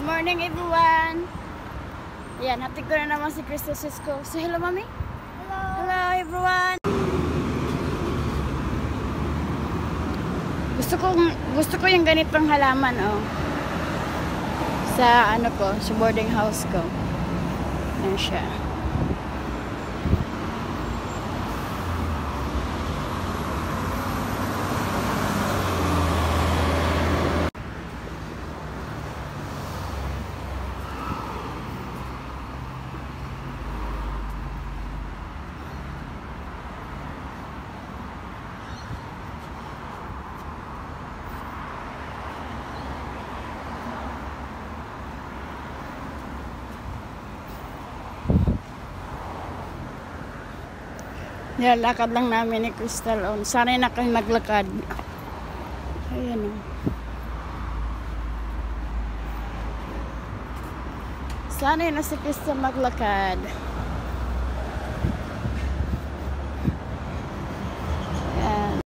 Good morning everyone. Ayan, hatid ko na naman si Crystal Cisco. Say hello, mommy. Hello. Hello everyone. Gusto ko yung ganitong halaman, oh. Sa ano ko, sa boarding house ko. Ayan siya. Nilalakad lang namin ni Crystal on. Sanay na kami maglakad. Ayan o. Sanay na si Crystal maglakad. Ayan.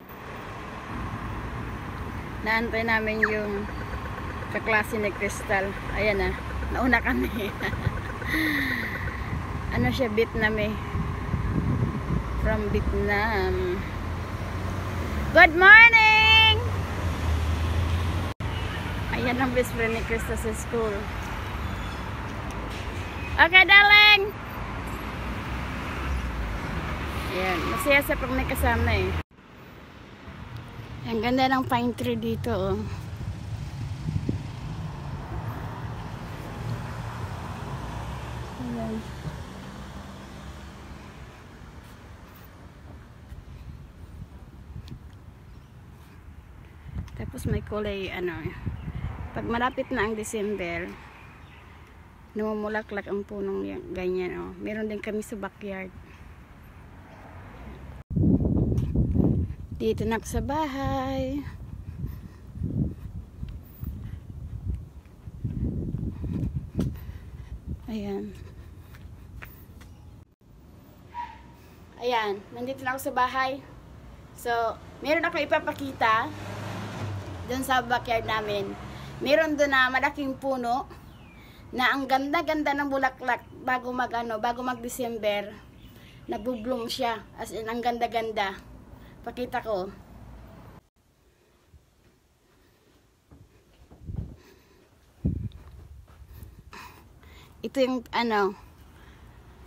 Naantay namin yung kaklase ni Crystal. Ayan na. Nauna kami. Ano siya, Vietnamese. From Vietnam. Good morning! Ayan ang best friend ni Crystal sa school. Okay, darling! Ayan, masaya sa pag may kasama eh. Ang ganda ng pine tree dito, oh. Ayan. Tapos may kulay, ano, pag malapit na ang December, namumulaklak ang punong ganyan, oh. Meron din kami sa backyard. Dito na sa bahay. Ayan. Ayan, nandito na ako sa bahay. So, meron ako ipapakita doon sa backyard namin. Meron doon na malaking puno na ang ganda-ganda ng bulaklak bago mag-December. Nagbo-bloom siya. As in, ang ganda-ganda. Pakita ko. Ito yung ano,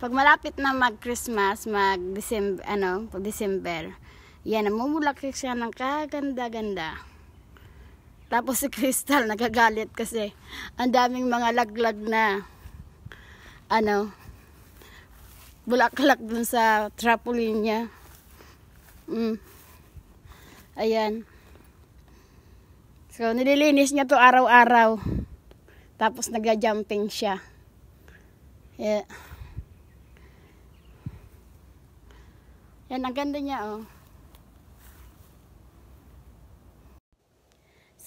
pag malapit na mag-Christmas, mag-December, pag-December, yan, namumulaklak siya ng kaganda-ganda. Tapos si Crystal nagagalit kasi ang daming mga laglag na bulaklak dun sa trampoline niya. Ayan. So nililinis niya to araw-araw. Tapos nagja-jumping siya. Yeah. Yan, ang ganda niya, oh.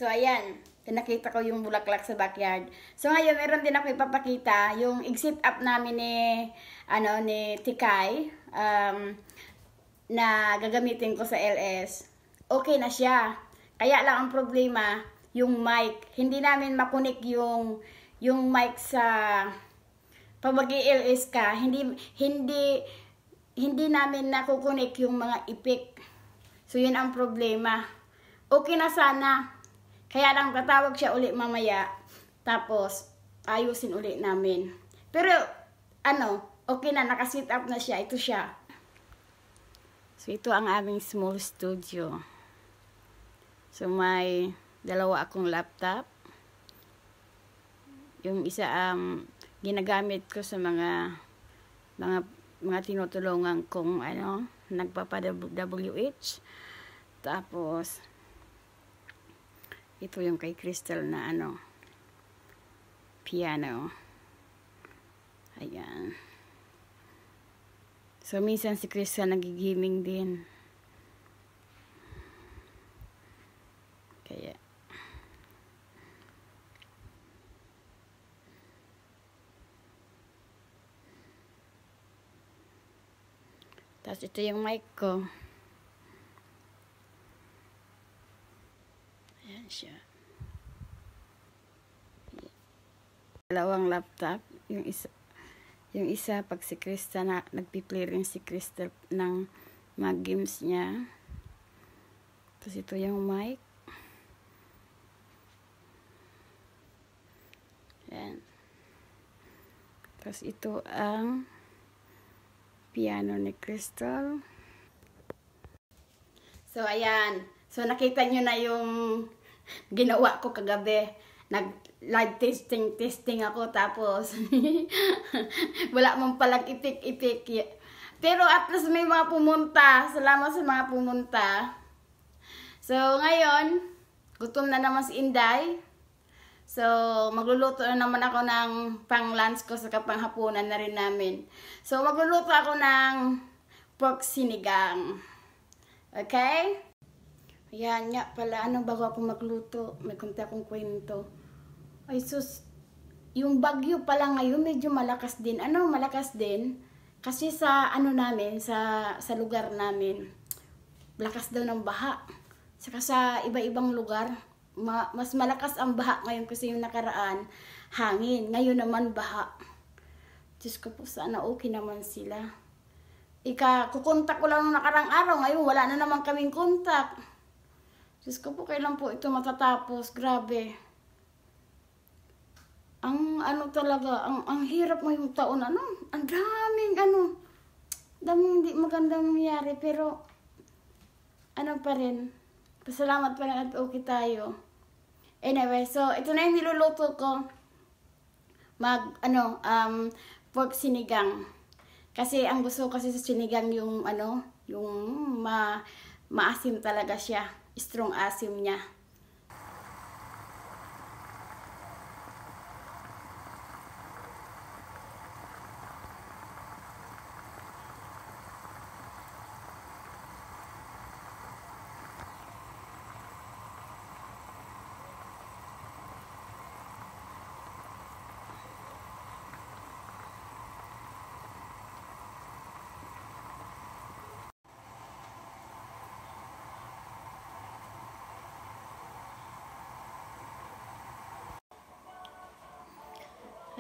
So, ayan. Pinakita ko yung bulaklak sa backyard. So, ngayon, meron din ako ipapakita yung exit up namin ni Tikay na gagamitin ko sa LS. Okay na siya. Kaya lang ang problema, yung mic. Hindi namin makunik yung mic sa pag mag-LS ka. Hindi namin nakukunik yung mga ipik. So, yun ang problema. Okay na sana. Kaya lang tatawag siya uli mamaya. Tapos, ayusin uli namin. Pero, okay na. Nakasit up na siya. Ito siya. So, ito ang aming small studio. So, may dalawa akong laptop. Yung isa, ginagamit ko sa mga tinutulungan kong, nagpapa-WH. Tapos, ito yung kay Crystal na piano. Ayan. So, minsan si Crystal nagigiming din. Kaya. Tapos ito yung mic ko. Ayan siya. Dalawang laptop, yung isa pag si Krista na nagpi-play rin si Krista ng mga games niya. Tapos ito yung mic. Yan. Tapos ito ang piano ni Crystal. So ayan. So nakita nyo na yung ginawa ko kagabi. Nag-live testing ako, tapos wala mong palang ipik-ipik. Pero at least may mga pumunta. Salamat sa mga pumunta. So ngayon, gutom na naman si Inday. So magluluto na naman ako ng pang-lunch ko sa panghapunan na rin namin. So magluluto ako ng pork sinigang. Okay? Ayan nga pala, bago ako magluto, may kunti akong kwento. Ay sus, yung bagyo pala ngayon medyo malakas din. Malakas din? Kasi sa namin, sa lugar namin, lakas daw ng baha. Saka sa iba-ibang lugar, mas malakas ang baha ngayon kasi yung nakaraan, hangin. Ngayon naman baha. Diyos ko po, sana okay naman sila. Kukontak ko lang nung nakarang araw, ngayon wala na naman kaming kontak. Diyos ko po, kailan po ito matatapos? Grabe. Ang talaga, ang hirap ngayong taon, ang daming hindi magandang nangyari, pero pa rin, pasalamat pa rin at okay tayo. Anyway, so ito na yung niluluto ko, pork sinigang. Kasi ang gusto kasi sa sinigang yung maasim talaga siya, strong asim niya.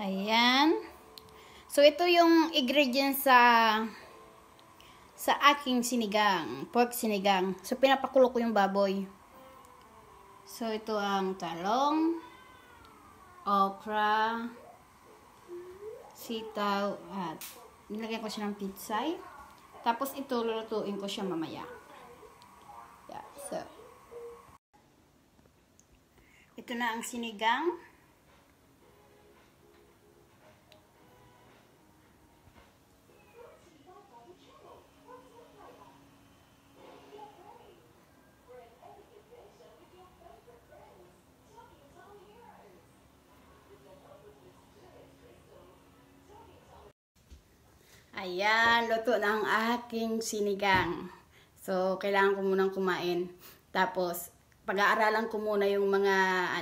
Ayan. So, ito yung ingredients sa aking sinigang. Pork sinigang. So, pinapakulo ko yung baboy. So, ito ang talong, okra, sitaw, at nilagyan ko siya ng pitsay. Tapos, ito lulutuin ko siya mamaya. Yeah, so, ito na ang sinigang. Ayan, luto na ang aking sinigang. So, kailangan ko munang kumain. Tapos, pag-aaralan ko muna yung mga,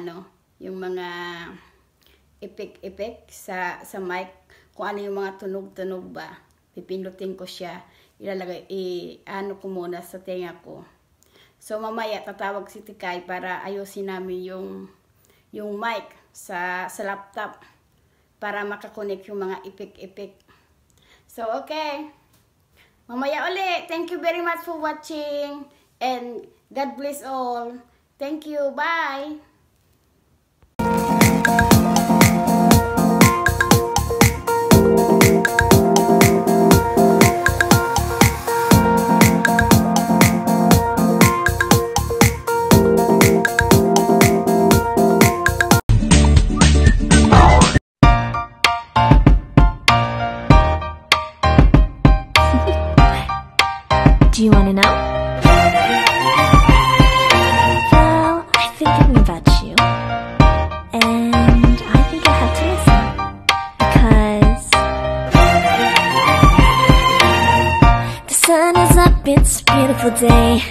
yung mga ipik-ipik sa mic. Kung ano yung mga tunog-tunog ba. Pipindutin ko siya. Ilalagay, ko muna sa tenga ko. So, mamaya, tatawag si Tikay para ayusin namin yung mic sa laptop. Para makakonek yung mga ipik-ipik. So, okay. Mamaya ulit. Thank you very much for watching. And God bless all. Thank you. Bye. Do you want to know? Well, I've been thinking about you, and I think I have to listen, because the sun is up, it's a beautiful day.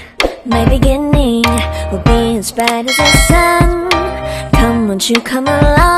My beginning will be as bright as the sun. Come, won't you come along?